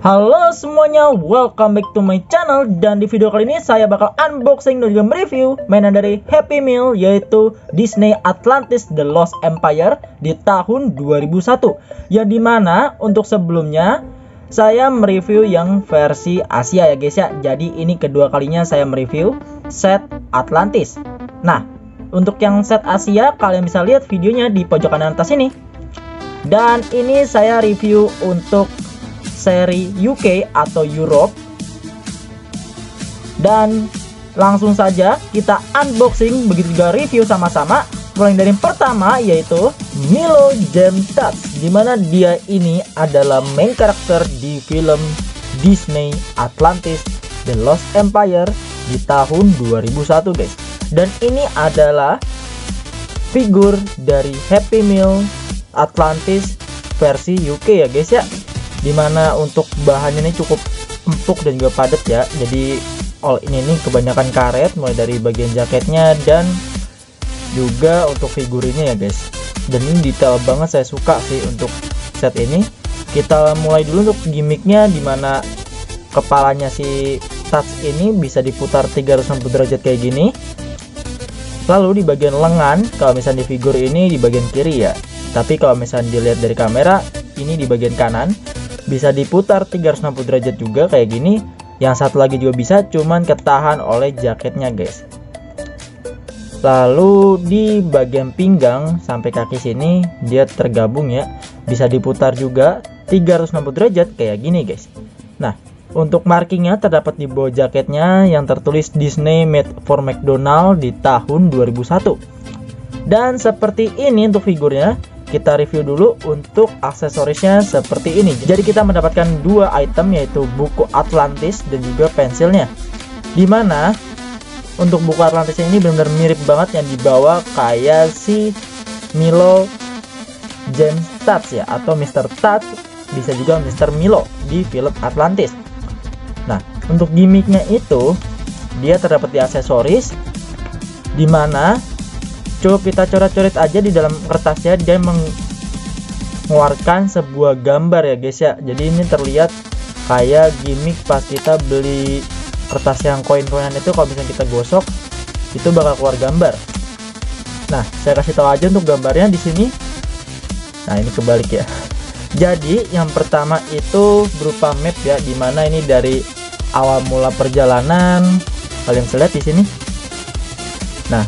Halo semuanya, welcome back to my channel. Dan di video kali ini saya bakal unboxing dan juga mereview mainan dari Happy Meal, yaitu Disney Atlantis The Lost Empire di tahun 2001. Yang dimana untuk sebelumnya saya mereview yang versi Asia ya guys ya. Jadi ini kedua kalinya saya mereview set Atlantis. Nah, untuk yang set Asia kalian bisa lihat videonya di pojok kanan atas ini. Dan ini saya review untuk seri UK atau Europe. Dan langsung saja kita unboxing, begitu juga review sama-sama. Mulai dari yang pertama yaitu Milo Gem Touch, dimana dia ini adalah main karakter di film Disney Atlantis The Lost Empire di tahun 2001 guys. Dan ini adalah figur dari Happy Meal Atlantis versi UK ya guys ya, dimana untuk bahannya ini cukup empuk dan juga padat ya. Jadi all ini kebanyakan karet, mulai dari bagian jaketnya dan juga untuk figurinnya ya guys. Dan ini detail banget, saya suka sih untuk set ini. Kita mulai dulu untuk gimmicknya, dimana kepalanya si Touch ini bisa diputar 360 derajat kayak gini. Lalu di bagian lengan, kalau misalnya di figur ini di bagian kiri ya, tapi kalau misalnya dilihat dari kamera ini di bagian kanan, bisa diputar 360 derajat juga kayak gini. Yang satu lagi juga bisa, cuman ketahan oleh jaketnya guys. Lalu di bagian pinggang sampai kaki sini dia tergabung ya, bisa diputar juga 360 derajat kayak gini guys. Nah, untuk markingnya terdapat di bawah jaketnya yang tertulis Disney Made for McDonald di tahun 2001. Dan seperti ini untuk figurnya. Kita review dulu untuk aksesorisnya seperti ini. Jadi kita mendapatkan dua item, yaitu buku Atlantis dan juga pensilnya. Dimana untuk buku Atlantis ini benar-benar mirip banget yang dibawa kayak si Milo Gem Touch ya, atau Mr. Touch, bisa juga Mr. Milo di film Atlantis. Nah, untuk gimmicknya itu dia terdapat di aksesoris, dimana cukup kita coret-coret aja di dalam kertasnya, dia mengeluarkan sebuah gambar ya guys ya. Jadi ini terlihat kayak gimmick pas kita beli kertas yang koin-koinan itu, kalau misalnya kita gosok itu bakal keluar gambar. Nah, saya kasih tahu aja untuk gambarnya di sini. Nah, ini kebalik ya. Jadi yang pertama itu berupa map ya, dimana ini dari awal mula perjalanan, kalian bisa lihat di sini. Nah,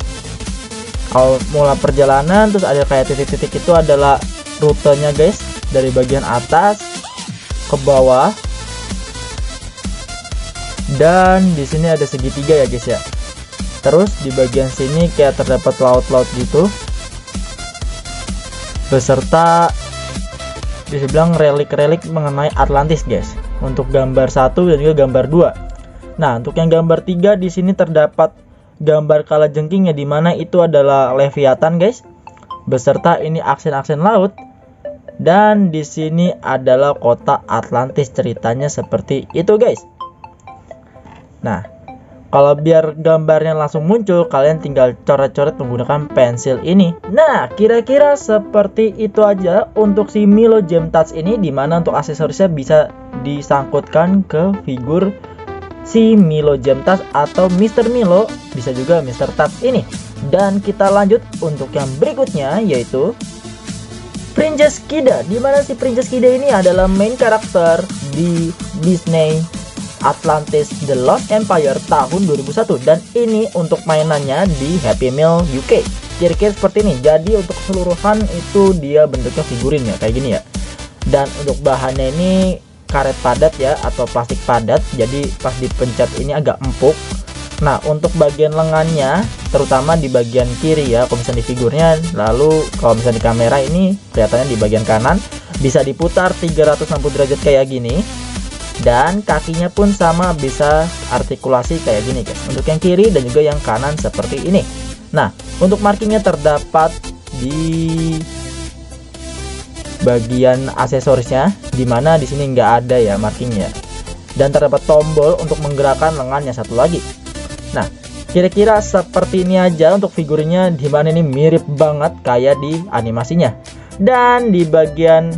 kalau mula perjalanan terus ada kayak titik-titik, itu adalah rutenya guys, dari bagian atas ke bawah. Dan di sini ada segitiga ya guys ya. Terus di bagian sini kayak terdapat laut-laut gitu, beserta bisa bilang relik-relik mengenai Atlantis guys. Untuk gambar 1 dan juga gambar 2. Nah, untuk yang gambar 3 di sini terdapat gambar kalajengkingnya, dimana itu adalah Leviathan guys, beserta ini aksen-aksen laut. Dan di sini adalah kota Atlantis, ceritanya seperti itu guys. Nah, kalau biar gambarnya langsung muncul, kalian tinggal coret-coret menggunakan pensil ini. Nah, kira-kira seperti itu aja untuk si Milo Gem Touch ini, dimana untuk aksesorisnya bisa disangkutkan ke figur si Milo Gem Touch atau Mr. Milo, bisa juga Mr. Touch ini. Dan kita lanjut untuk yang berikutnya, yaitu Princess Kida, dimana si Princess Kida ini adalah main karakter di Disney Atlantis The Lost Empire tahun 2001. Dan ini untuk mainannya di Happy Meal UK, kira-kira seperti ini. Jadi untuk keseluruhan itu dia bentuknya figurinnya kayak gini ya. Dan untuk bahannya ini karet padat ya, atau plastik padat, jadi pas dipencet ini agak empuk. Nah, untuk bagian lengannya, terutama di bagian kiri ya kalau misalnya di figurnya, lalu kalau misalnya di kamera ini kelihatannya di bagian kanan, bisa diputar 360 derajat kayak gini. Dan kakinya pun sama, bisa artikulasi kayak gini guys, untuk yang kiri dan juga yang kanan seperti ini. Nah, untuk markingnya terdapat di bagian aksesorisnya, dimana di sini nggak ada ya markingnya. Dan terdapat tombol untuk menggerakkan lengannya satu lagi. Nah, kira-kira seperti ini aja untuk figurinnya, dimana ini mirip banget kayak di animasinya. Dan di bagian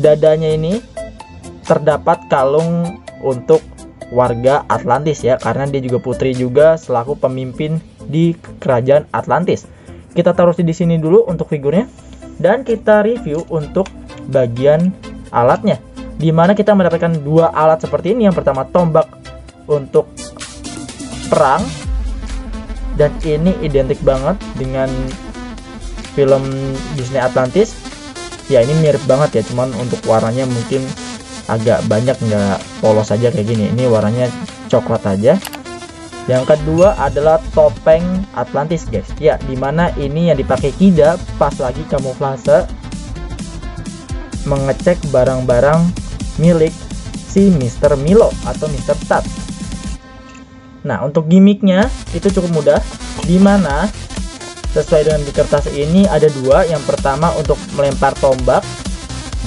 dadanya ini terdapat kalung untuk warga Atlantis ya, karena dia juga putri juga selaku pemimpin di kerajaan Atlantis. Kita taruh di sini dulu untuk figurnya, dan kita review untuk bagian alatnya, dimana kita mendapatkan dua alat seperti ini. Yang pertama tombak untuk perang, dan ini identik banget dengan film Disney Atlantis ya, ini mirip banget ya, cuman untuk warnanya mungkin agak banyak, nggak polos aja kayak gini. Ini warnanya coklat aja. Yang kedua adalah topeng Atlantis guys ya, dimana ini yang dipakai Kida pas lagi kamuflase mengecek barang-barang milik si Mr. Milo atau Mr. Tat. Nah, untuk gimmicknya itu cukup mudah, dimana sesuai dengan di kertas ini ada dua. Yang pertama untuk melempar tombak,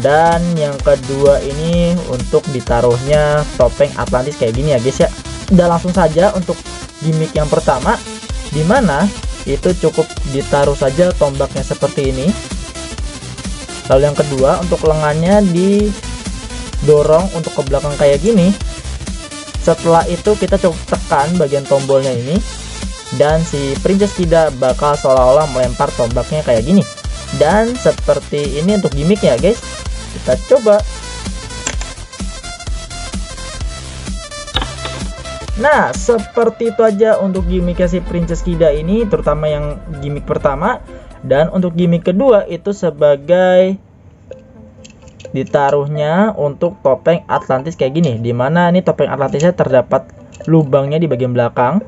dan yang kedua ini untuk ditaruhnya topeng Atlantis kayak gini ya guys ya. Udah langsung saja untuk gimmick yang pertama, dimana itu cukup ditaruh saja tombaknya seperti ini. Lalu yang kedua untuk lengannya didorong untuk ke belakang kayak gini. Setelah itu kita coba tekan bagian tombolnya ini, dan si Princess Kida bakal seolah-olah melempar tombaknya kayak gini. Dan seperti ini untuk gimmicknya guys. Kita coba. Nah, seperti itu aja untuk gimmicknya si Princess Kida ini, terutama yang gimmick pertama. Dan untuk gimmick kedua itu sebagai ditaruhnya untuk topeng Atlantis kayak gini, dimana ini topeng Atlantisnya terdapat lubangnya di bagian belakang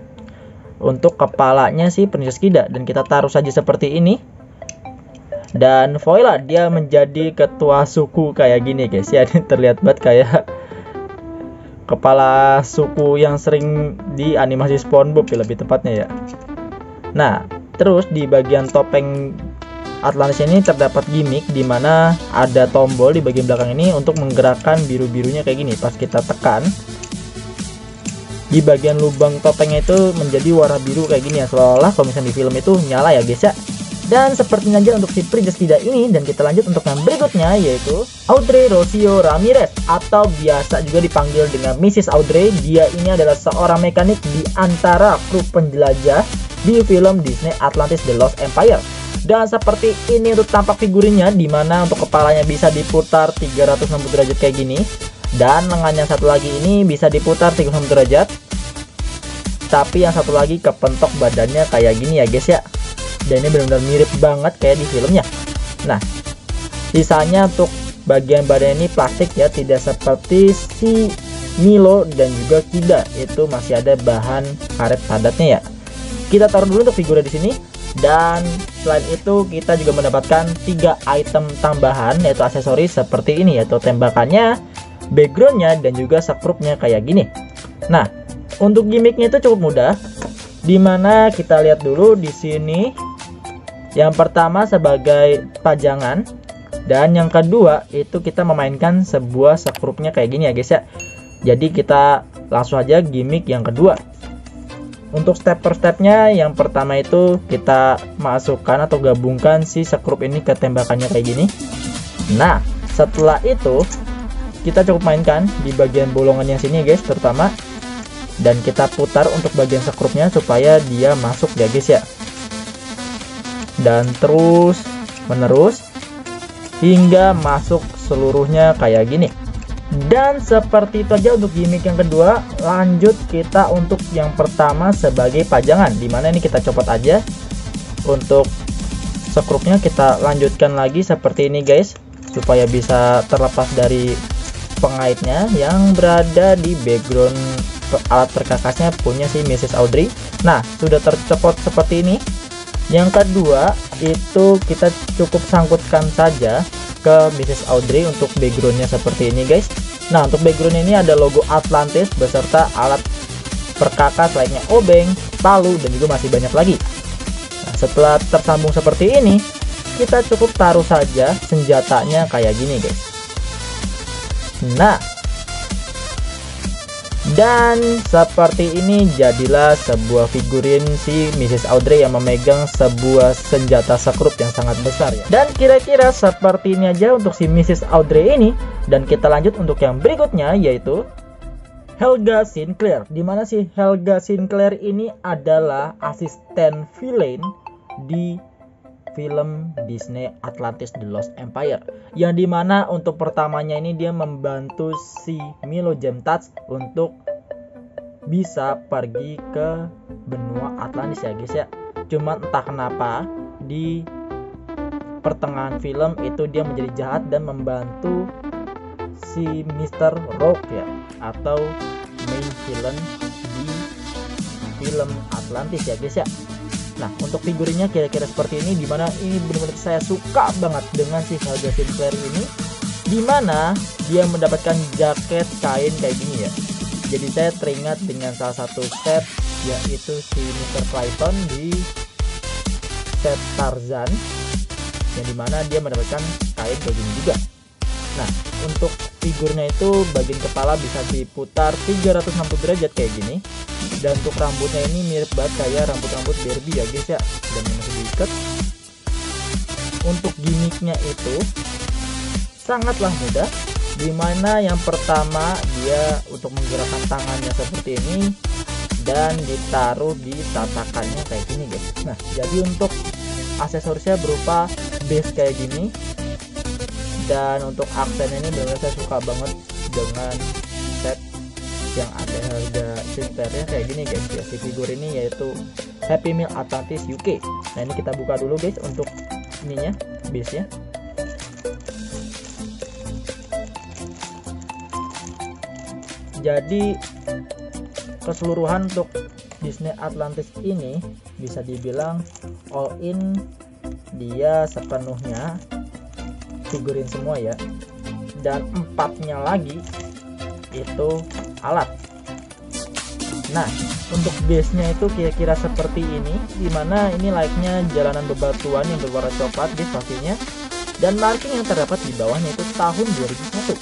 untuk kepalanya si Princess Kida, dan kita taruh saja seperti ini. Dan voila, dia menjadi ketua suku kayak gini guys ya. Ini terlihat banget kayak kepala suku yang sering di animasi SpongeBob ya, lebih tepatnya ya. Nah, terus di bagian topeng Atlantis ini terdapat gimmick dimana ada tombol di bagian belakang ini untuk menggerakkan biru-birunya kayak gini. Pas kita tekan, di bagian lubang topengnya itu menjadi warna biru kayak gini ya, seolah-olah kalau misalnya di film itu nyala ya guys ya. Dan seperti aja untuk si Princess Kida ini. Dan kita lanjut untuk yang berikutnya, yaitu Audrey Rocio Ramirez, atau biasa juga dipanggil dengan Mrs. Audrey. Dia ini adalah seorang mekanik di antara kru penjelajah di film Disney Atlantis The Lost Empire. Dan seperti ini untuk tampak figurinnya, dimana untuk kepalanya bisa diputar 360 derajat kayak gini, dan lengannya satu lagi ini bisa diputar 360 derajat, tapi yang satu lagi kepentok badannya kayak gini ya guys ya. Dan ini benar-benar mirip banget kayak di filmnya. Nah, sisanya untuk bagian badan ini plastik ya, tidak seperti si Milo dan juga Kida, itu masih ada bahan karet padatnya ya. Kita taruh dulu untuk figurnya di sini. Dan selain itu kita juga mendapatkan 3 item tambahan, yaitu aksesoris seperti ini, yaitu tembakannya, backgroundnya, dan juga sekrupnya kayak gini. Nah, untuk gimmicknya itu cukup mudah, dimana kita lihat dulu di sini. Yang pertama sebagai pajangan, dan yang kedua itu kita memainkan sebuah sekrupnya kayak gini ya guys ya. Jadi kita langsung aja gimmick yang kedua. Untuk step per stepnya, yang pertama itu kita masukkan atau gabungkan si sekrup ini ke tembakannya kayak gini. Nah, setelah itu kita cukup mainkan di bagian bolongannya sini guys terutama, dan kita putar untuk bagian sekrupnya supaya dia masuk ya guys ya. Dan terus menerus hingga masuk seluruhnya kayak gini. Dan seperti itu aja untuk gimmick yang kedua. Lanjut kita untuk yang pertama sebagai pajangan, dimana ini kita copot aja. Untuk sekrupnya kita lanjutkan lagi seperti ini guys, supaya bisa terlepas dari pengaitnya yang berada di background alat perkakasnya punya si Mrs. Audrey. Nah, sudah tercopot seperti ini. Yang kedua itu kita cukup sangkutkan saja ke Mrs. Audrey untuk backgroundnya seperti ini guys. Nah, untuk background ini ada logo Atlantis beserta alat perkakas lainnya, obeng, palu, dan juga masih banyak lagi. Nah, setelah tersambung seperti ini, kita cukup taruh saja senjatanya kayak gini guys. Nah, Dan seperti ini jadilah sebuah figurin si Mrs. Audrey yang memegang sebuah senjata sekrup yang sangat besar ya. Dan kira-kira seperti ini aja untuk si Mrs. Audrey ini. Dan kita lanjut untuk yang berikutnya, yaitu Helga Sinclair. Dimana si Helga Sinclair ini adalah asisten villain di film Disney Atlantis The Lost Empire, yang dimana untuk pertamanya ini dia membantu si Milo Gemtats untuk bisa pergi ke benua Atlantis ya guys ya. Cuman entah kenapa di pertengahan film itu dia menjadi jahat dan membantu si Mr. Rogue ya, atau main villain di film Atlantis ya guys ya. Nah, untuk figurinnya kira-kira seperti ini, dimana ini benar-benar saya suka banget dengan si Helga Sinclair ini, dimana dia mendapatkan jaket kain kayak gini ya. Jadi saya teringat dengan salah satu set, yaitu si Mr. Clayton di set Tarzan, yang dimana dia mendapatkan kain kayak gini juga. Nah, untuk figurnya itu bagian kepala bisa diputar 360 derajat kayak gini. Dan untuk rambutnya ini mirip banget kayak rambut-rambut Barbie ya guys ya, dan masih diikat. Untuk gimmicknya itu sangatlah mudah, dimana yang pertama dia untuk menggerakkan tangannya seperti ini dan ditaruh di tatakannya kayak gini guys. Nah, jadi untuk aksesorisnya berupa base kayak gini. Dan untuk aksen ini benar-benar saya suka banget dengan set yang ada Helga Sinclairnya kayak gini guys ya. Si figur ini yaitu Happy Meal Atlantis UK. Nah, ini kita buka dulu guys untuk ininya, base nya. Jadi keseluruhan untuk Disney Atlantis ini bisa dibilang all in, dia sepenuhnya figurin semua ya. Dan 4-nya lagi itu alat. Nah, untuk base-nya itu kira-kira seperti ini, dimana ini like-nya jalanan bebatuan yang berwarna coklat guys pastinya. Dan marking yang terdapat di bawahnya itu tahun 2001.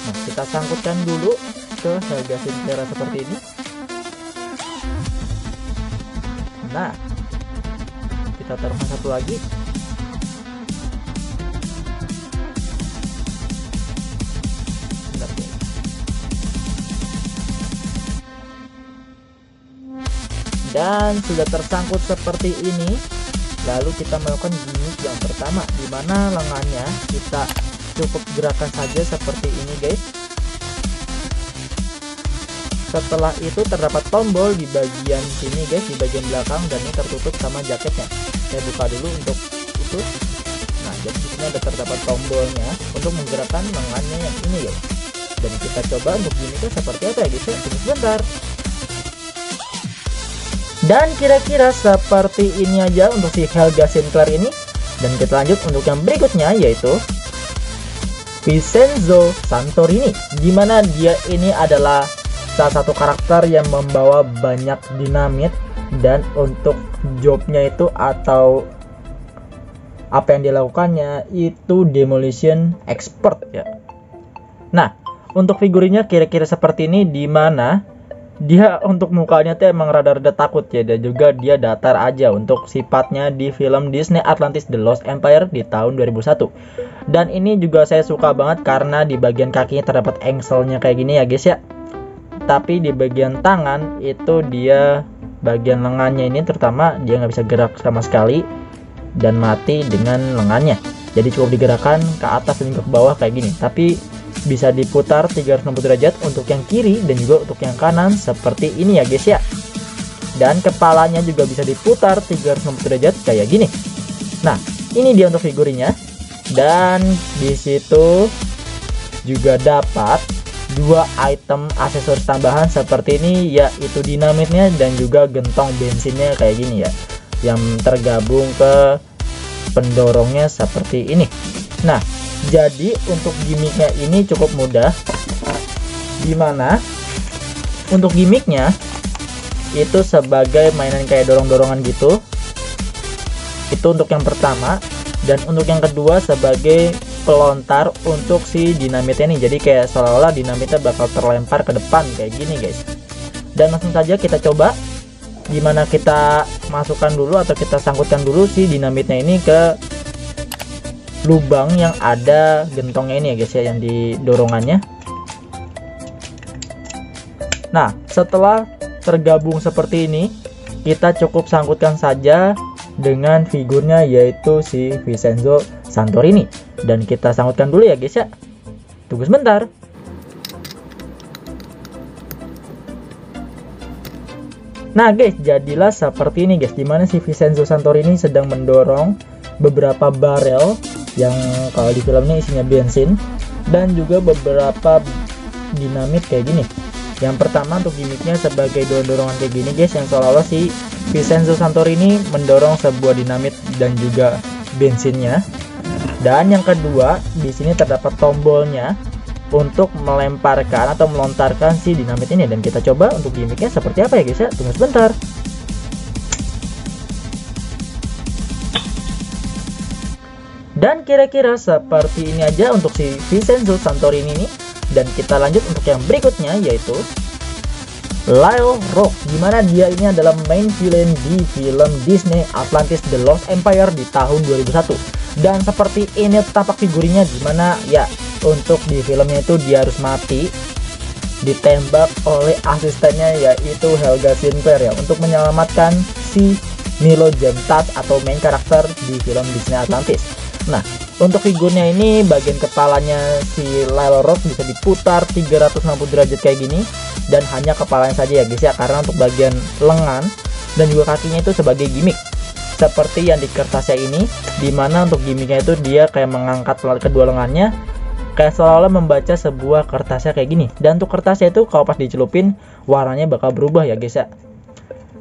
Nah, kita sangkutkan dulu ke Helga Sinclair seperti ini. Nah, kita taruhkan satu lagi. Dan sudah tersangkut seperti ini. Lalu kita melakukan gimmick yang pertama, dimana lengannya kita cukup gerakan saja seperti ini guys. Setelah itu terdapat tombol di bagian sini guys, di bagian belakang, dan ini tertutup sama jaketnya. Saya buka dulu untuk itu. Nah, jadi di sini ada terdapat tombolnya untuk menggerakkan lengannya yang ini ya. Dan kita coba untuk gimmicknya seperti apa ya guys ya. Tunggu sebentar. Dan kira-kira seperti ini aja untuk si Helga Sinclair ini. Dan kita lanjut untuk yang berikutnya, yaitu Vincenzo Santorini, dimana dia ini adalah salah satu karakter yang membawa banyak dinamit. Dan untuk jobnya itu atau apa yang dilakukannya itu demolition expert ya. Nah, untuk figurinya kira-kira seperti ini, dimana dia untuk mukanya tuh emang rada-rada takut ya, dan juga dia datar aja untuk sifatnya di film Disney Atlantis The Lost Empire di tahun 2001. Dan ini juga saya suka banget karena di bagian kakinya terdapat engselnya kayak gini ya guys ya. Tapi di bagian tangan itu dia bagian lengannya ini terutama dia nggak bisa gerak sama sekali dan mati dengan lengannya. Jadi cukup digerakkan ke atas dan ke bawah kayak gini. Tapi bisa diputar 360 derajat untuk yang kiri dan juga untuk yang kanan seperti ini ya guys ya. Dan kepalanya juga bisa diputar 360 derajat kayak gini. Nah, ini dia untuk figurinya. Dan di situ juga dapat 2 item aksesoris tambahan seperti ini, yaitu dinamitnya dan juga gentong bensinnya kayak gini ya, yang tergabung ke pendorongnya seperti ini. Nah, jadi untuk gimmicknya ini cukup mudah, dimana untuk gimmicknya itu sebagai mainan kayak dorong-dorongan gitu. Itu untuk yang pertama. Dan untuk yang kedua sebagai pelontar untuk si dinamitnya nih. Jadi kayak seolah-olah dinamitnya bakal terlempar ke depan kayak gini guys. Dan langsung saja kita coba, dimana kita masukkan dulu atau kita sangkutkan dulu si dinamitnya ini ke lubang yang ada gentongnya ini ya guys ya, yang di dorongannya. Nah, setelah tergabung seperti ini, kita cukup sangkutkan saja dengan figurnya, yaitu si Vincenzo Santorini. Dan kita sangkutkan dulu ya guys ya. Tunggu sebentar. Nah guys, jadilah seperti ini guys, dimana si Vincenzo Santorini sedang mendorong beberapa barel yang kalau di filmnya isinya bensin, dan juga beberapa dinamit kayak gini. Yang pertama untuk gimmicknya sebagai dorongan kayak gini guys, yang seolah-olah si Vincenzo Santorini mendorong sebuah dinamit dan juga bensinnya. Dan yang kedua, di sini terdapat tombolnya untuk melemparkan atau melontarkan si dinamit ini. Dan kita coba untuk gimmicknya seperti apa ya guys ya. Tunggu sebentar. Dan kira-kira seperti ini aja untuk si Vincenzo Santorini ini. Dan kita lanjut untuk yang berikutnya, yaitu Lyle Rock, dimana dia ini adalah main villain di film Disney Atlantis The Lost Empire di tahun 2001. Dan seperti ini tampak figurinya, dimana ya untuk di filmnya itu dia harus mati ditembak oleh asistennya, yaitu Helga Sinclair ya, untuk menyelamatkan si Milo Jentas atau main karakter di film Disney Atlantis. Nah, untuk figurnya ini bagian kepalanya si Lyle Rock bisa diputar 360 derajat kayak gini, dan hanya kepalanya saja ya guys ya, karena untuk bagian lengan dan juga kakinya itu sebagai gimmick seperti yang di kertasnya ini, dimana untuk gimmicknya itu dia kayak mengangkat kedua lengannya kayak seolah-olah membaca sebuah kertasnya kayak gini. Dan untuk kertasnya itu kalau pas dicelupin warnanya bakal berubah ya guys ya.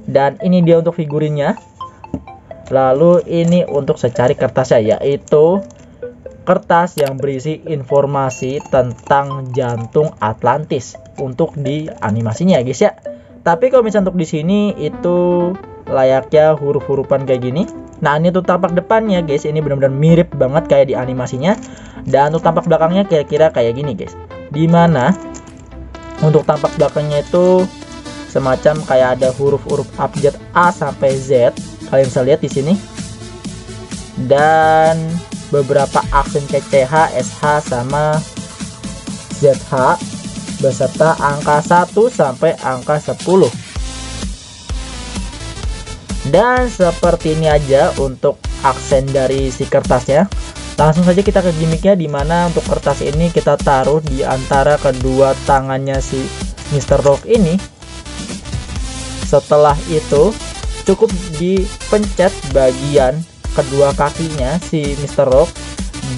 Dan ini dia untuk figurinnya. Lalu ini untuk secari kertasnya, yaitu kertas yang berisi informasi tentang jantung Atlantis untuk di animasinya guys ya. Tapi kalau misalnya untuk di sini itu layaknya huruf-hurufan kayak gini. Nah, ini tuh tampak depannya guys, ini benar-benar mirip banget kayak di animasinya. Dan untuk tampak belakangnya kira-kira kayak gini guys, dimana untuk tampak belakangnya itu semacam kayak ada huruf-huruf abjad A sampai Z. Kalian bisa lihat di sini, dan beberapa aksen kayak CH, SH sama ZH beserta angka 1 sampai angka 10. Dan seperti ini aja untuk aksen dari si kertasnya. Langsung saja kita ke gimmicknya, dimana untuk kertas ini kita taruh di antara kedua tangannya si Mr. Rock ini. Setelah itu cukup dipencet bagian kedua kakinya si Mr. Rock,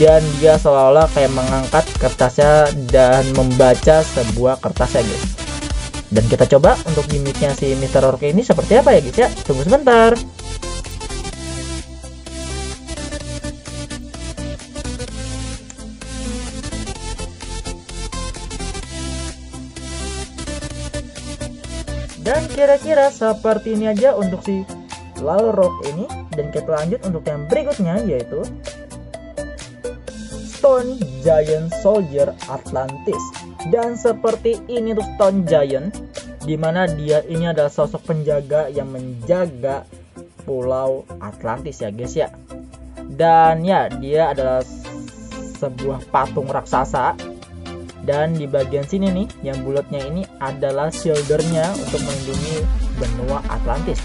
dan dia seolah-olah kayak mengangkat kertasnya dan membaca sebuah kertasnya guys. Dan kita coba untuk gimmicknya si Mr. Rock ini seperti apa ya guys ya. Tunggu sebentar. Dan kira-kira seperti ini aja untuk si Lyle Rock ini. Dan kita lanjut untuk yang berikutnya, yaitu Stone Giant Soldier Atlantis. Dan seperti ini tuh Stone Giant, dimana dia ini adalah sosok penjaga yang menjaga pulau Atlantis ya guys ya. Dan ya, dia adalah sebuah patung raksasa. Dan di bagian sini nih, yang bulatnya ini adalah shieldernya untuk melindungi benua Atlantis.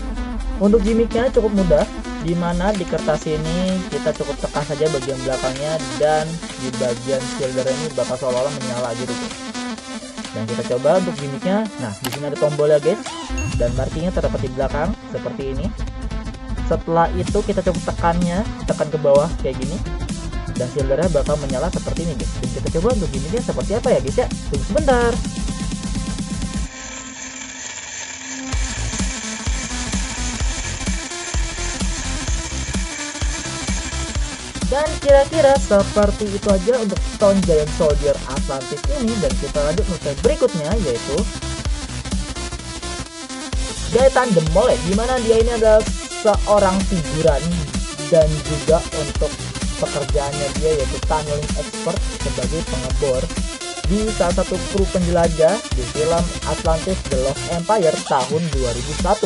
Untuk gimmicknya cukup mudah, dimana di kertas ini kita cukup tekan saja bagian belakangnya, dan di bagian shielder ini bakal seolah-olah menyala gitu guys. Dan kita coba untuk gimmicknya. Nah, di sini ada tombolnya guys, dan markingnya terdapat di belakang seperti ini. Setelah itu kita coba tekan ke bawah kayak gini, dan shieldernya bakal menyala seperti ini guys. Dan kita coba untuk gimmicknya seperti apa ya guys ya. Tunggu sebentar. Dan kira-kira seperti itu aja untuk Stone Giant Soldier Atlantis ini. Dan kita lanjut untuk berikutnya, yaitu Gaetan the Mole, dimana dia ini adalah seorang figuran dan juga untuk pekerjaannya dia yaitu tunneling expert sebagai pengebor di salah satu kru penjelajah di film Atlantis The Lost Empire tahun 2001.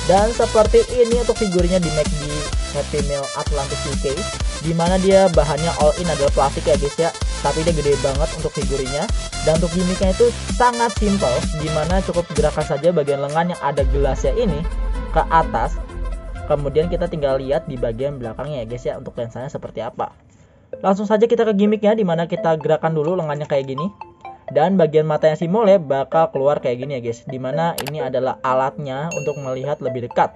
Dan seperti ini untuk figurnya di make di Happy Meal Atlantis UK, dimana dia bahannya all in adalah plastik ya guys ya, tapi dia gede banget untuk figurnya. Dan untuk gimmicknya itu sangat simpel, dimana cukup gerakan saja bagian lengan yang ada gelasnya ini ke atas, kemudian kita tinggal lihat di bagian belakangnya ya guys ya untuk lensanya seperti apa. Langsung saja kita ke gimmicknya, dimana kita gerakan dulu lengannya kayak gini, dan bagian matanya si mole bakal keluar kayak gini ya guys, dimana ini adalah alatnya untuk melihat lebih dekat.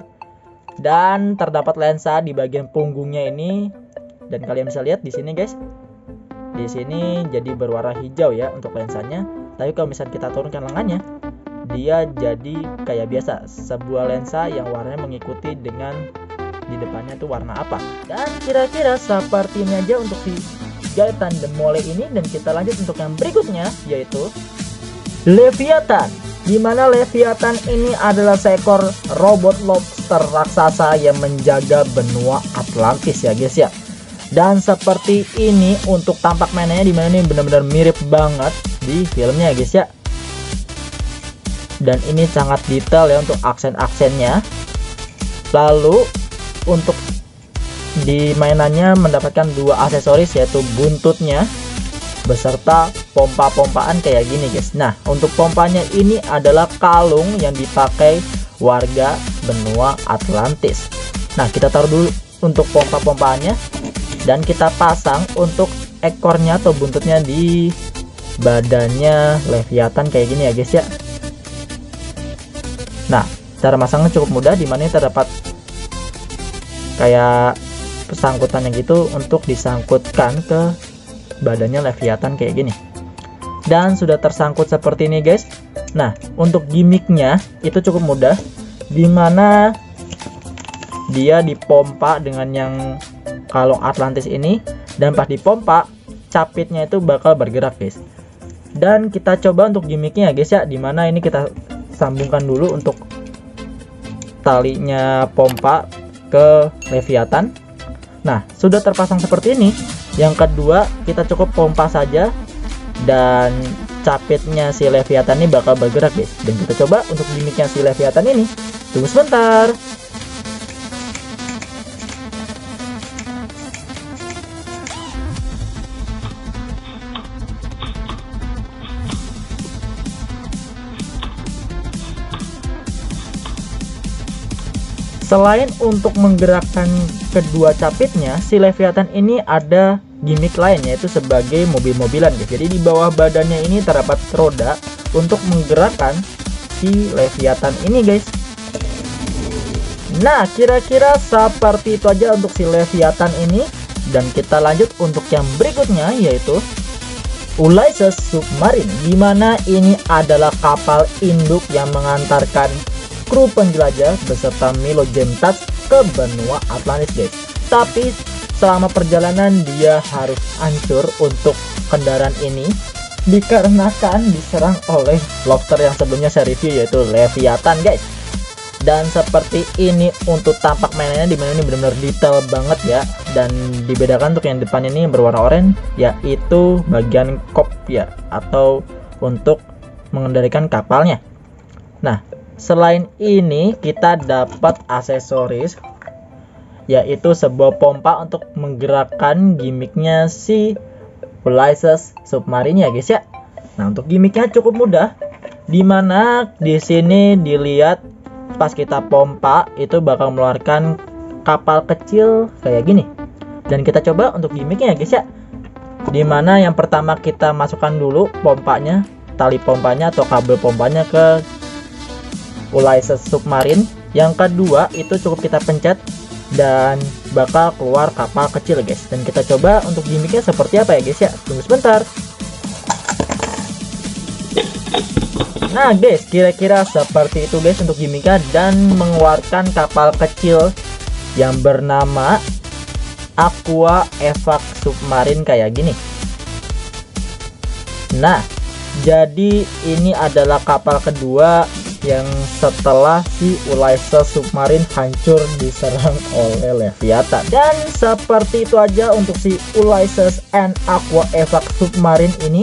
Dan terdapat lensa di bagian punggungnya ini, dan kalian bisa lihat di sini guys, di sini jadi berwarna hijau ya untuk lensanya. Tapi kalau misalnya kita turunkan lengannya, dia jadi kayak biasa, sebuah lensa yang warnanya mengikuti dengan di depannya itu warna apa. Dan kira-kira seperti ini aja untuk si Gaetan the Mole ini. Dan kita lanjut untuk yang berikutnya, yaitu Leviathan, dimana Leviathan ini adalah seekor robot lobster raksasa yang menjaga benua Atlantis ya guys ya. Dan seperti ini untuk tampak mainannya, dimana ini benar-benar mirip banget di filmnya ya guys ya. Dan ini sangat detail ya untuk aksen-aksennya. Lalu untuk di mainannya mendapatkan dua aksesoris, yaitu buntutnya beserta pompa-pompaan kayak gini guys. Nah, untuk pompanya ini adalah kalung yang dipakai warga benua Atlantis. Nah, kita taruh dulu untuk pompa-pompaannya, dan kita pasang untuk ekornya atau buntutnya di badannya Leviathan kayak gini ya guys ya. Nah, cara masangnya cukup mudah, dimana terdapat kayak pesangkutannya gitu untuk disangkutkan ke badannya Leviathan kayak gini. Dan sudah tersangkut seperti ini guys. Nah, untuk gimmicknya itu cukup mudah, dimana dia dipompa dengan yang kalung Atlantis ini, dan pas dipompa capitnya itu bakal bergerak guys. Dan kita coba untuk gimmicknya guys ya, dimana ini kita sambungkan dulu untuk talinya pompa ke Leviathan. Nah, sudah terpasang seperti ini. Yang kedua, kita cukup pompa saja, dan capitnya si Leviathan ini bakal bergerak guys. Dan kita coba untuk gimmicknya si Leviathan ini. Tunggu sebentar. Selain untuk menggerakkan kedua capitnya, si Leviathan ini ada gimmick lain, yaitu sebagai mobil-mobilan guys. Jadi di bawah badannya ini terdapat roda untuk menggerakkan si Leviathan ini guys. Nah, kira-kira seperti itu aja untuk si Leviathan ini. Dan kita lanjut untuk yang berikutnya, yaitu Ulysses Submarine, dimana ini adalah kapal induk yang mengantarkan kru penjelajah beserta Milo Jentas ke benua Atlantis guys. Tapi selama perjalanan dia harus hancur untuk kendaraan ini, dikarenakan diserang oleh lobster yang sebelumnya saya review, yaitu Leviathan guys. Dan seperti ini untuk tampak mainannya, dimana ini benar-benar detail banget ya. Dan dibedakan untuk yang depan ini yang berwarna oranye, yaitu bagian kop ya, atau untuk mengendalikan kapalnya. Nah, selain ini kita dapat aksesoris, yaitu sebuah pompa untuk menggerakkan gimmicknya si Ulysses Submarine ya guys ya. Nah, untuk gimmicknya cukup mudah, dimana di sini dilihat pas kita pompa itu bakal mengeluarkan kapal kecil kayak gini. Dan kita coba untuk gimmicknya ya guys ya, dimana yang pertama kita masukkan dulu pompanya, tali pompanya atau kabel pompanya ke Ulysses Submarine. Yang kedua itu cukup kita pencet dan bakal keluar kapal kecil guys. Dan kita coba untuk gimmicknya seperti apa ya guys ya. Tunggu sebentar. Nah guys, kira-kira seperti itu guys untuk gimmicknya, dan mengeluarkan kapal kecil yang bernama Aqua Evac Submarine kayak gini. Nah, jadi ini adalah kapal kedua yang setelah si Ulysses Submarine hancur diserang oleh Leviathan. Dan seperti itu aja untuk si Ulysses and Aqua Evac Submarine ini.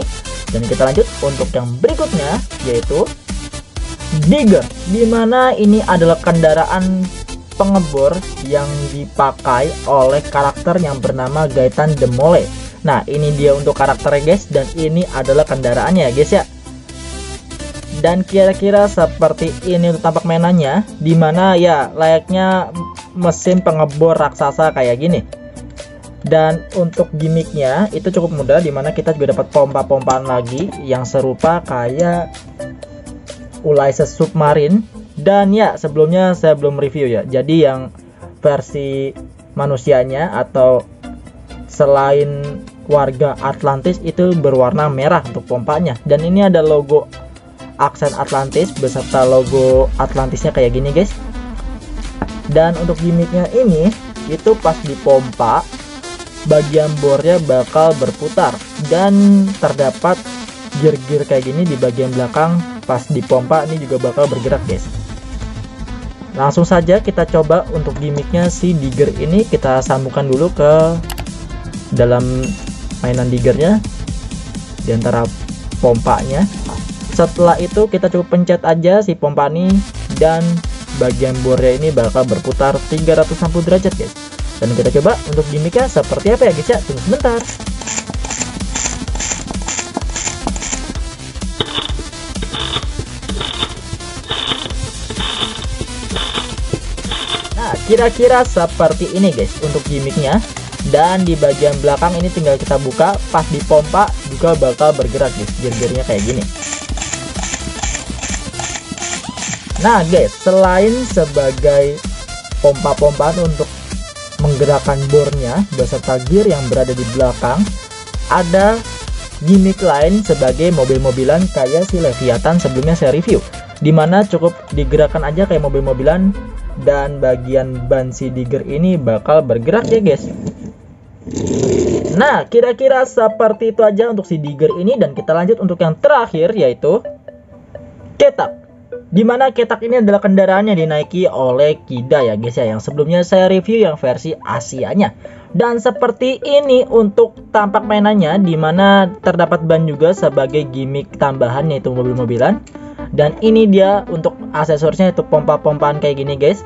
Dan kita lanjut untuk yang berikutnya, yaitu Digger, dimana ini adalah kendaraan pengebor yang dipakai oleh karakter yang bernama Gaetan the Mole. Nah, ini dia untuk karakternya guys, dan ini adalah kendaraannya ya guys ya. Dan kira-kira seperti ini untuk tampak mainannya, dimana ya layaknya mesin pengebor raksasa kayak gini. Dan untuk gimmicknya itu cukup mudah, dimana kita juga dapat pompa-pompaan lagi yang serupa kayak Ulysses Submarine. Dan ya sebelumnya saya belum review ya, jadi yang versi manusianya atau selain warga Atlantis itu berwarna merah untuk pompanya. Dan ini ada logo aksen Atlantis beserta logo Atlantisnya kayak gini guys. Dan untuk gimmicknya ini itu pas dipompa bagian bornya bakal berputar dan terdapat gear-gear kayak gini di bagian belakang. Pas dipompa ini juga bakal bergerak guys. Langsung saja kita coba untuk gimmicknya si Digger ini, kita sambungkan dulu ke dalam mainan Diggernya di antara pompanya. Setelah itu kita cukup pencet aja si pompa ini dan bagian bornya ini bakal berputar 360 derajat guys. Dan kita coba untuk gimmicknya seperti apa ya guys ya. Tunggu sebentar. Nah, kira-kira seperti ini guys untuk gimmicknya. Dan di bagian belakang ini tinggal kita buka, pas dipompa juga bakal bergerak guys, gear-gearnya kayak gini. Nah guys, selain sebagai pompa-pompaan untuk menggerakkan bornya beserta gear yang berada di belakang, ada gimmick lain sebagai mobil-mobilan kayak si Leviathan sebelumnya saya review, dimana cukup digerakkan aja kayak mobil-mobilan dan bagian ban si Digger ini bakal bergerak ya guys. Nah, kira-kira seperti itu aja untuk si Digger ini. Dan kita lanjut untuk yang terakhir, yaitu Ketak, dimana Ketak ini adalah kendaraan yang dinaiki oleh Kida ya guys ya, yang sebelumnya saya review yang versi Asianya. Dan seperti ini untuk tampak mainannya, dimana terdapat ban juga sebagai gimmick tambahan yaitu mobil-mobilan. Dan ini dia untuk aksesorisnya, itu pompa-pompaan kayak gini guys,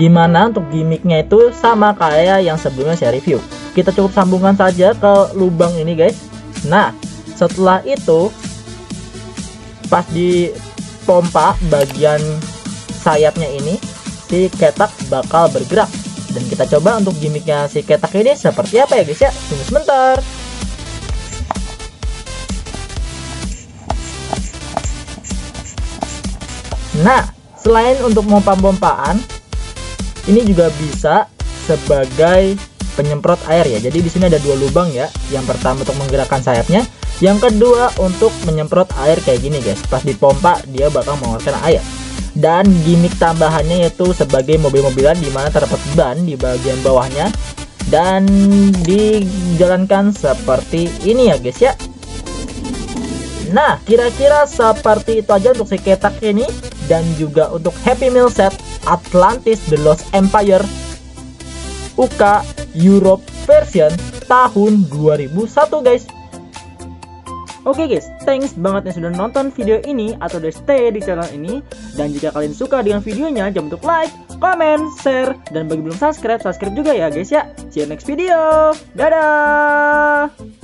dimana untuk gimmicknya itu sama kayak yang sebelumnya saya review. Kita cukup sambungkan saja ke lubang ini guys. Nah, setelah itu pas di pompa bagian sayapnya ini, si Ketak bakal bergerak. Dan kita coba untuk gimmicknya si Ketak ini seperti apa ya guys ya. Tunggu sebentar. Nah, selain untuk pompa-pompaan, ini juga bisa sebagai penyemprot air ya. Jadi di sini ada dua lubang ya. Yang pertama untuk menggerakkan sayapnya, yang kedua untuk menyemprot air kayak gini guys. Pas dipompa dia bakal mengeluarkan air. Dan gimmick tambahannya yaitu sebagai mobil-mobilan, dimana terdapat ban di bagian bawahnya dan dijalankan seperti ini ya guys ya. Nah, kira-kira seperti itu aja untuk si Ketak ini. Dan juga untuk Happy Meal Set Atlantis The Lost Empire UK Europe version tahun 2001 guys. Oke guys, thanks banget yang sudah nonton video ini atau udah stay di channel ini. Dan jika kalian suka dengan videonya, jangan lupa untuk like, comment, share, dan bagi belum subscribe, subscribe juga ya guys ya. See you next video. Dadah.